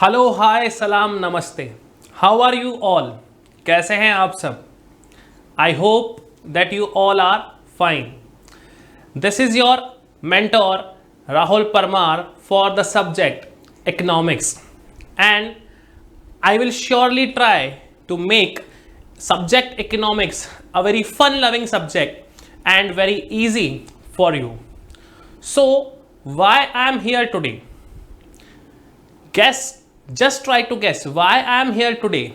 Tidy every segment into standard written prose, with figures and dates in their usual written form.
Hello hi सलाम नमस्ते. How are you all? कैसे हैं आप सब? I hope that you all are fine. This is your mentor Rahul Parmar for the subject economics, and I will surely try to make subject economics a very fun loving subject and very easy for you. So why I am here today? Just try to guess why I am here today.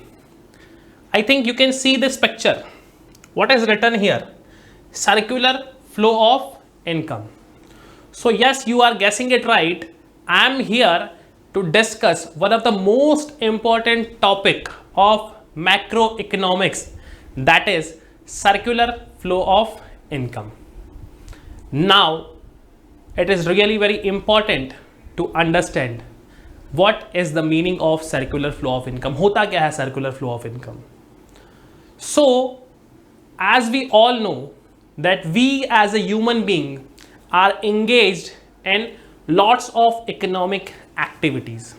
I think you can see this picture. What is written here? Circular flow of income. So yes, you are guessing it right. I am here to discuss one of the most important topic of macroeconomics, that is circular flow of income. Now it is really very important to understand what is the meaning of circular flow of income. होता क्या है circular flow of income? So as we all know that we as a human being are engaged in lots of economic activities.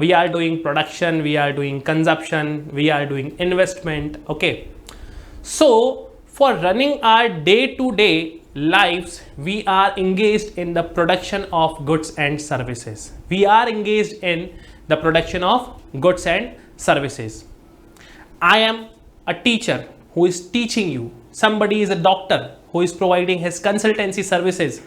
We are doing production, we are doing consumption, we are doing investment. Okay, so for running our day-to-day lives, we are engaged in the production of goods and services. We are engaged in the production of goods and services. I am a teacher who is teaching you. Somebody is a doctor who is providing his consultancy services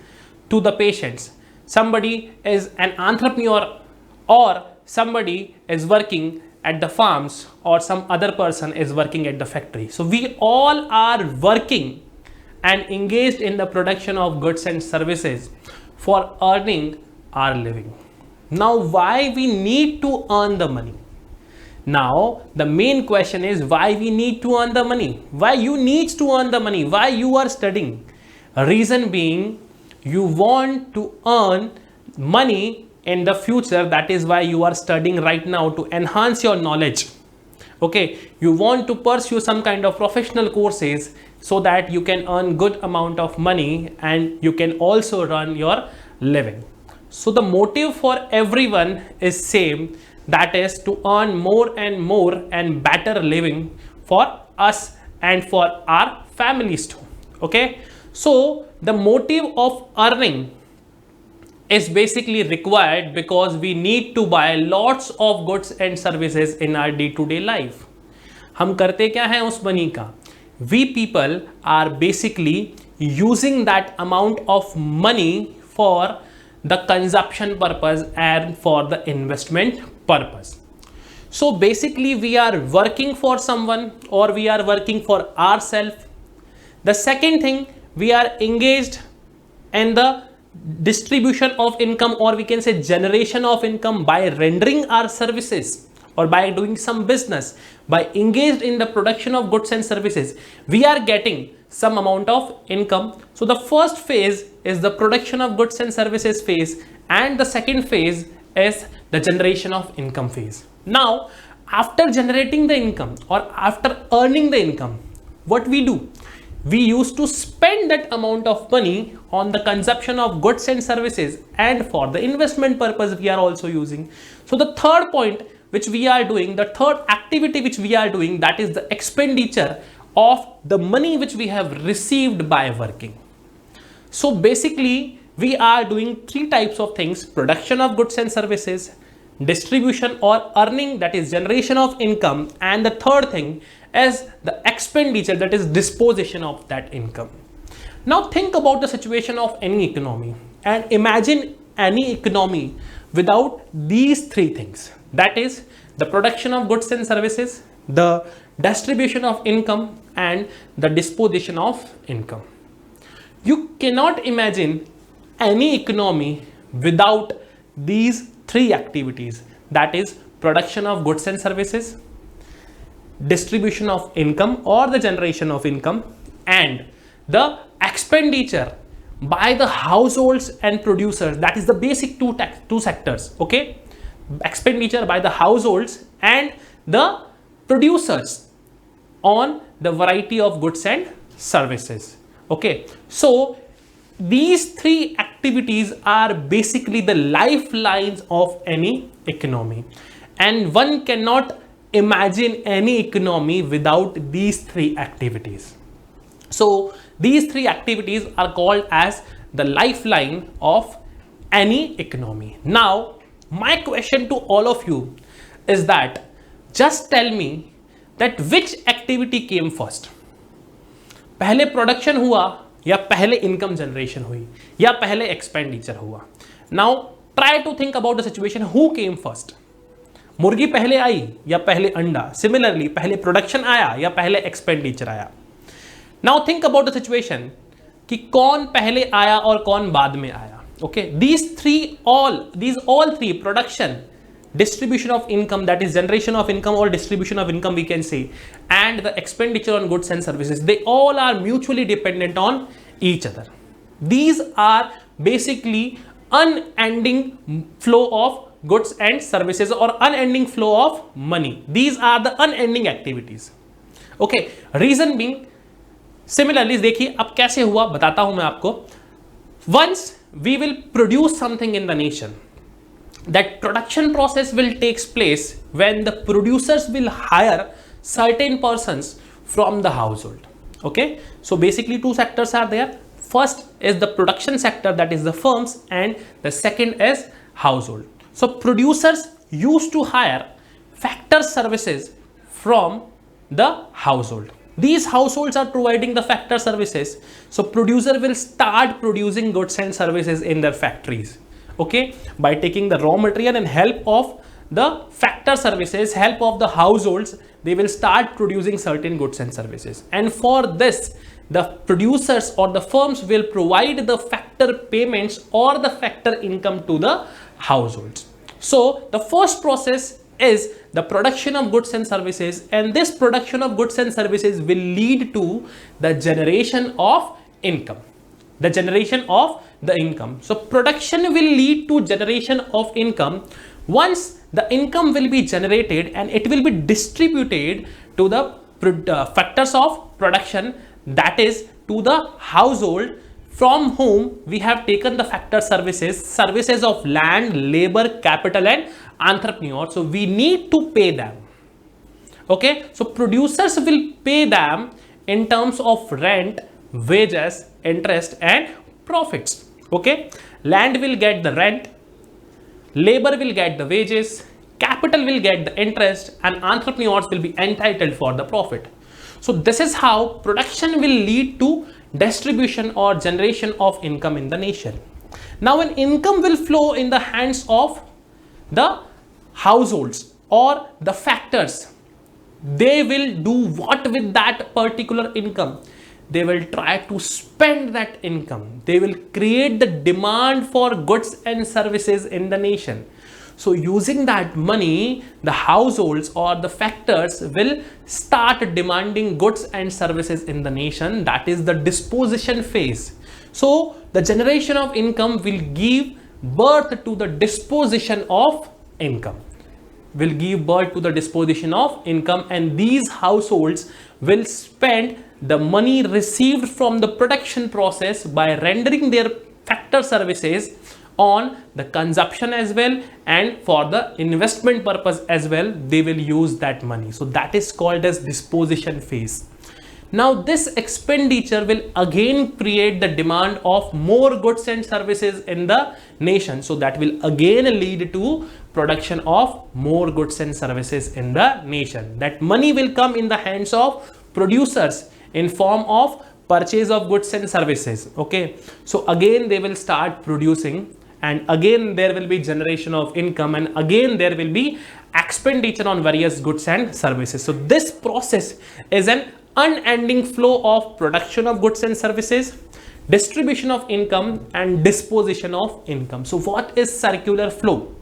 to the patients. Somebody is an entrepreneur, or somebody is working at the farms, or some other person is working at the factory. So we all are working and engaged in the production of goods and services for earning our living. Now why we need to earn the money? Now the main question is why we need to earn the money. Why you need to earn the money? Why you are studying? Reason being, you want to earn money in the future. That is why you are studying right now, to enhance your knowledge. Okay, you want to pursue some kind of professional courses so that you can earn good amount of money and you can also run your living. So the motive for everyone is same, that is to earn more and better living for us and for our families too. Okay, so the motive of earning is basically required because we need to buy lots of goods and services in our day-to-day life. हम करते क्या हैं उस money का? We people are basically using that amount of money for the consumption purpose and for the investment purpose. So basically we are working for someone, or we are working for ourselves. The second thing, we are engaged in the distribution of income, or we can say generation of income, by rendering our services or by doing some business, by engaged in the production of goods and services, we are getting some amount of income. So the first phase is the production of goods and services phase, and the second phase is the generation of income phase. Now after generating the income, or after earning the income, what we do? We used to spend that amount of money on the consumption of goods and services, and for the investment purpose we are also using. So the third point which we are doing, the third activity which we are doing, that is the expenditure of the money which we have received by working. So basically we are doing three types of things: production of goods and services, distribution or earning, that is generation of income, and the third thing is the expenditure, that is disposition of that income. Now think about the situation of any economy, and imagine any economy without these three things, that is the production of goods and services, the distribution of income, and the disposition of income. You cannot imagine any economy without these three activities, that is production of goods and services, distribution of income or the generation of income, and the expenditure by the households and producers. That is the basic two sectors. Okay, expenditure by the households and the producers on the variety of goods and services. Okay, so these three activities are basically the lifelines of any economy, and one cannot imagine any economy without these three activities. So these three activities are called as the lifeline of any economy. Now my question to all of you is that just tell me that which activity came first. पहले production हुआ या पहले income generation हुई या पहले expenditure हुआ? Now try to think about the situation, who came first? मुर्गी पहले आई या पहले अंडा? सिमिलरली पहले प्रोडक्शन आया या पहले एक्सपेंडिचर आया? Now think about the situation कि कौन पहले आया और कौन बाद में आया. Okay, these all three, production, distribution of income, that is generation of income or distribution of income we can say, and the expenditure on goods and services, they all are mutually dependent on each other. These are basically unending flow of goods and services or unending flow of money. These are the unending activities. Okay, reason being, similarly देखिए अब कैसे हुआ बताता हूं मैं आपको. Once we will produce something in the nation, that production process will takes place when the producers will hire certain persons from the household. Okay, so basically two sectors are there. First is the production sector, that is the firms, and the second is household. So producers used to hire factor services from the household. These households are providing the factor services, so producer will start producing goods and services in their factories. Okay, by taking the raw material and help of the factor services, help of the households, they will start producing certain goods and services. And for this, the producers or the firms will provide the factor payments or the factor income to the households. So the first process is the production of goods and services, and this production of goods and services will lead to the generation of income. The generation of the income. So production will lead to generation of income. Once the income will be generated and it will be distributed to the factors of production, that is to the household from whom we have taken the factor services of land, labor, capital and entrepreneur. So we need to pay them. Okay, so producers will pay them in terms of rent, wages, interest and profits. Okay, land will get the rent, labor will get the wages, capital will get the interest and entrepreneurs will be entitled for the profit. So this is how production will lead to distribution or generation of income in the nation. Now when income will flow in the hands of the households or the factors, they will do what with that particular income? They will try to spend that income. They will create the demand for goods and services in the nation. So using that money, the households or the factors will start demanding goods and services in the nation. That is the disposition phase. So the generation of income will give birth to the disposition of income. Will give birth to the disposition of income, and these households will spend the money received from the production process by rendering their factor services on the consumption as well, and for the investment purpose as well they will use that money. So that is called as disposition phase. Now this expenditure will again create the demand of more goods and services in the nation. So that will again lead to production of more goods and services in the nation. That money will come in the hands of producers in form of purchase of goods and services. Okay, so again they will start producing, and again there will be generation of income, and again there will be expenditure on various goods and services. So this process is an unending flow of production of goods and services, distribution of income and disposition of income. So what is circular flow?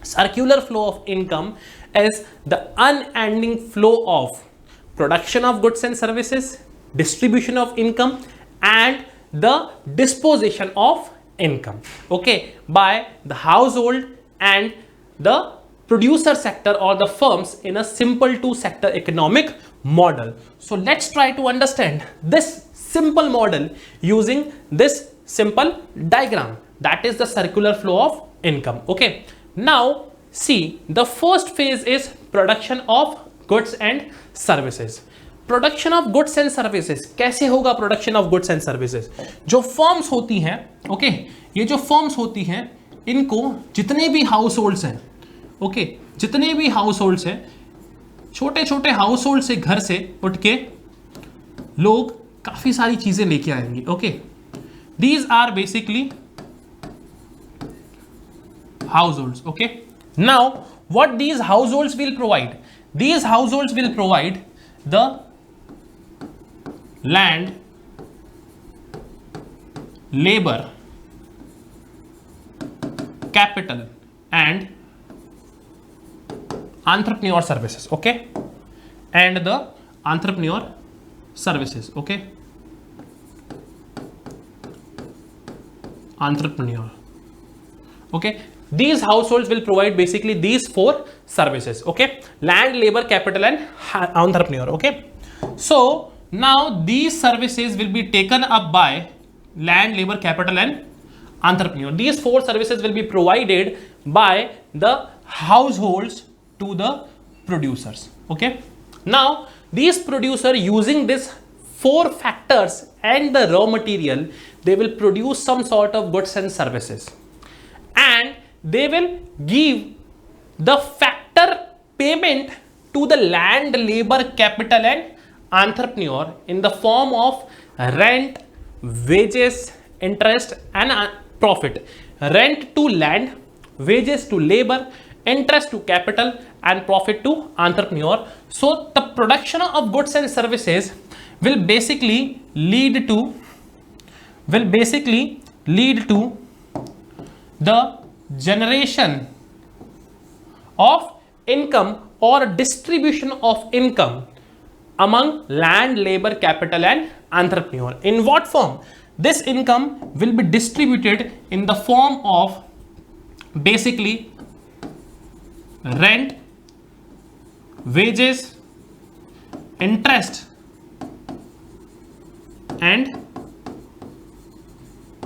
Circular flow of income is the unending flow of production of goods and services, distribution of income and the disposition of income, okay, by the household and the producer sector or the firms in a simple two sector economic model. So let's try to understand this simple model using this simple diagram. That is the circular flow of income. Okay, now see, the first phase is production of goods and services. Production of goods and services कैसे होगा? Production of goods and services, जो firms होती हैं, okay, ये जो firms होती हैं, इनको जितने भी हाउस होल्ड्स हैं, ओके, जितने भी हाउस होल्ड्स हैं, छोटे छोटे हाउस होल्ड से, घर से उठ के लोग काफी सारी चीजें लेके आएंगे. Okay, these are basically households. Okay, now what these households will provide? These households will provide the land, labor, capital and entrepreneur services. Okay, and the entrepreneur services. Okay, entrepreneur. Okay, these households will provide basically these four services. Okay, land, labor, capital and entrepreneur. Okay, so now these services will be taken up by land, labor, capital and entrepreneur. These four services will be provided by the households to the producers. Okay, now these producers, using this four factors and the raw material, they will produce some sort of goods and services, and they will give the factor payment to the land, labor, capital and entrepreneur in the form of rent, wages, interest and profit. Rent to land, wages to labor, interest to capital and profit to entrepreneur. So the production of goods and services will basically lead to the generation of income or distribution of income among land, labor, capital and entrepreneur. In what form? This income will be distributed in the form of basically rent, wages, interest and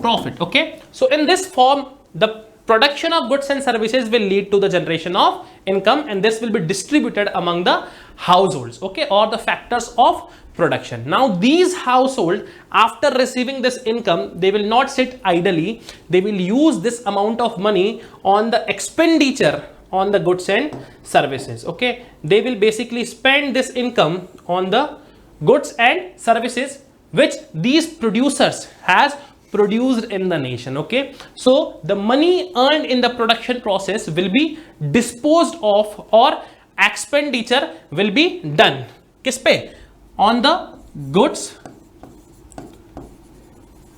profit. Okay, so in this form, the production of goods and services will lead to the generation of income, and this will be distributed among the households, okay, or the factors of production. Now these households, after receiving this income, they will not sit idly. They will use this amount of money on the expenditure on the goods and services. Okay, they will basically spend this income on the goods and services which these producers has produced in the nation. Okay, so the money earned in the production process will be disposed of, or expenditure will be done किस पे? On the goods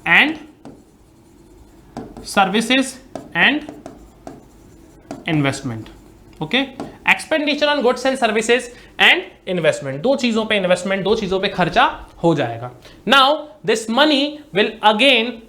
and services and investment. Okay, expenditure on goods and services and investment, दो चीजों पे investment, दो चीजों पे खर्चा हो जाएगा. Now this money will again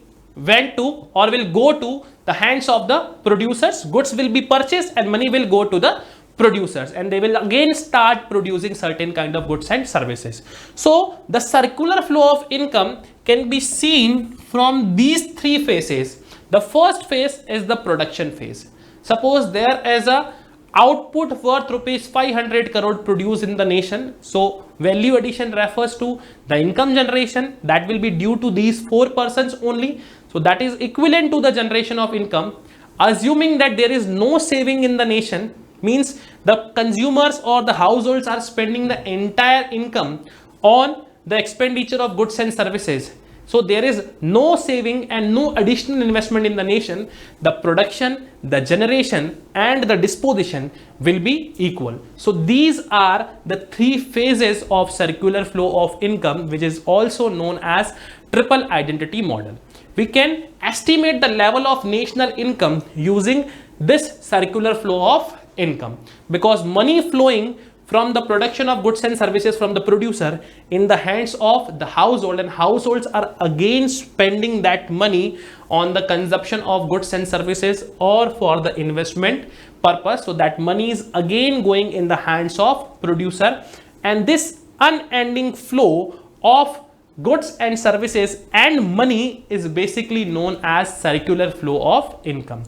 went to or will go to the hands of the producers. Goods will be purchased and money will go to the producers, and they will again start producing certain kind of goods and services. So the circular flow of income can be seen from these three phases. The first phase is the production phase. Suppose there is a output worth rupees 500 crore produced in the nation. So value addition refers to the income generation that will be due to these four persons only. So that is equivalent to the generation of income. Assuming that there is no saving in the nation, means the consumers or the households are spending the entire income on the expenditure of goods and services. So there is no saving and no additional investment in the nation. The production, the generation and the disposition will be equal. So these are the three phases of circular flow of income, which is also known as triple identity model. We can estimate the level of national income using this circular flow of income, because money flowing from the production of goods and services from the producer in the hands of the household, and households are again spending that money on the consumption of goods and services or for the investment purpose. So that money is again going in the hands of producer, and this unending flow of goods and services and money is basically known as circular flow of income.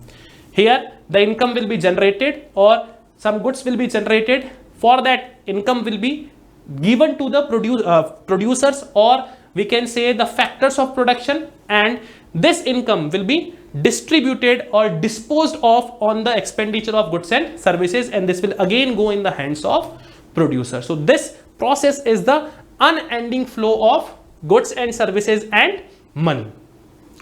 Here the income will be generated or some goods will be generated. For that, income will be given to the producers, or we can say the factors of production, and this income will be distributed or disposed of on the expenditure of goods and services, and this will again go in the hands of producers. So this process is the unending flow of goods and services and money.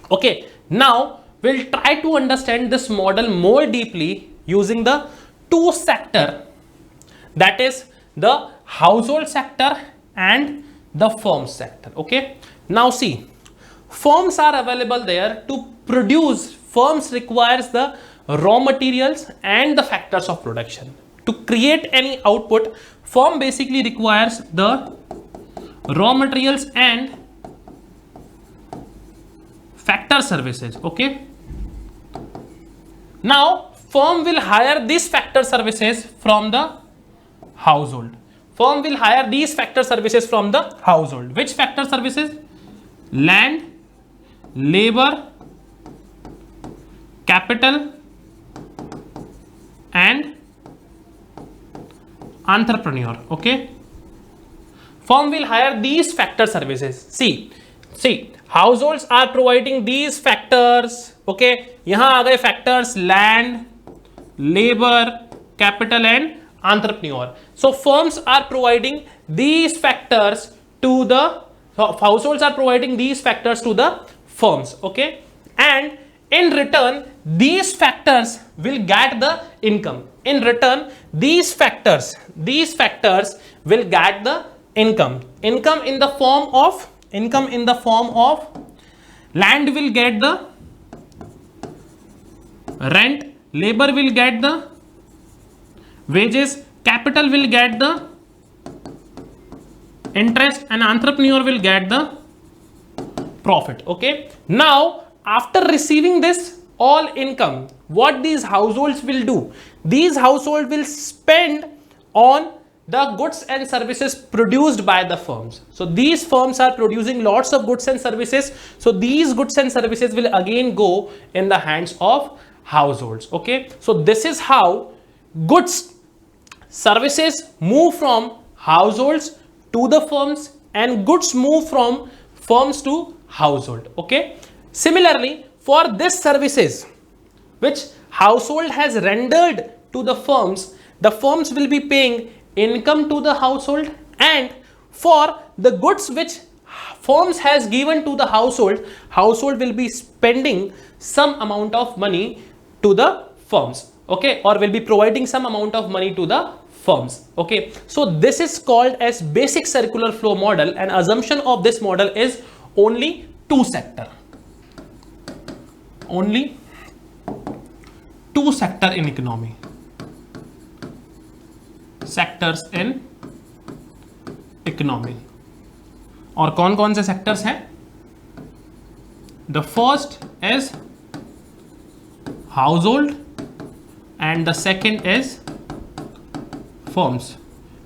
Okay, now we'll try to understand this model more deeply using the two sector, that is the household sector and the firm sector. Okay, now see, firms are available there to produce. Firms requires the raw materials and the factors of production. To create any output, firm basically requires the raw materials and factor services. Okay, now firm will hire these factor services from the household. Firm will hire these factor services from the household. Which factor services? Land, labor, capital and entrepreneur. Okay, firm will hire these factor services. See, households are providing these factors. Okay, यहाँ आ गए factors, land, labor, capital and entrepreneur. So firms are providing these factors to the households, are providing these factors to the firms. Okay, and in return these factors will get the income. In return these factors will get the income in the form of land will get the rent, labor will get the wages, capital will get the interest and entrepreneur will get the profit. Okay, now after receiving this all income, what these households will do? These households will spend on the goods and services produced by the firms. So these firms are producing lots of goods and services. So these goods and services will again go in the hands of households. Okay, so this is how goods, services move from households to the firms and goods move from firms to household. Okay, similarly for this services which household has rendered to the firms will be paying income to the household, and for the goods which firms has given to the household will be spending some amount of money to the firms. Okay, or will be providing some amount of money to the firms. Okay, so this is called as basic circular flow model, and assumption of this model is only two sector in economy, sectors in economy. और कौन कौन से sectors हैं? The first is household and the second is firms.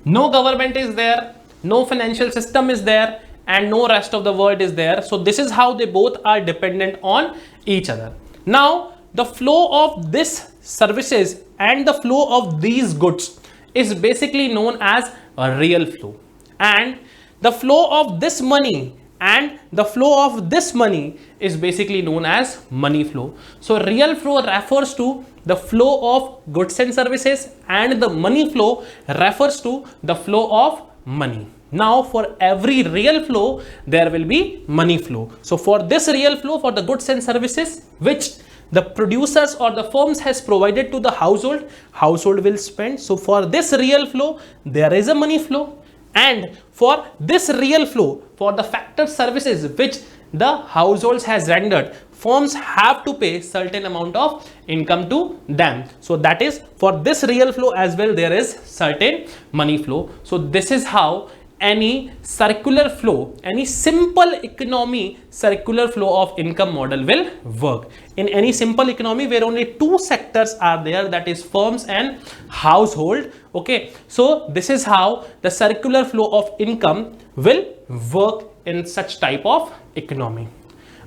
No government is there, no financial system is there, and no rest of the world is there. So this is how they both are dependent on each other. Now the flow of this services and the flow of these goods is basically known as a real flow, and the flow of this money and the flow of this money is basically known as money flow. So real flow refers to the flow of goods and services, and the money flow refers to the flow of money. Now for every real flow there will be money flow. So for this real flow, for the goods and services which the producers or the firms has provided to the household will spend. So for this real flow there is a money flow, and for this real flow, for the factor services which the households has rendered, firms have to pay certain amount of income to them. So that is for this real flow as well there is certain money flow. So this is how any circular flow, any simple economy circular flow of income model will work. In any simple economy where only two sectors are there, that is firms and household. Okay, so this is how the circular flow of income will work in such type of economy.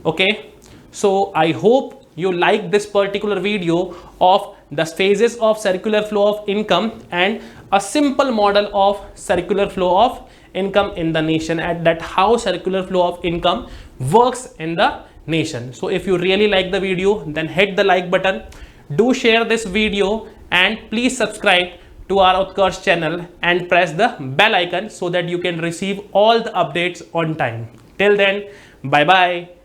Okay, so I hope you like this particular video of the phases of circular flow of income and a simple model of circular flow of income in the nation, and that how circular flow of income works in the nation. So if you really like the video, then hit the like button, do share this video, and please subscribe to our Utkarsh channel and press the bell icon so that you can receive all the updates on time. Till then, bye bye.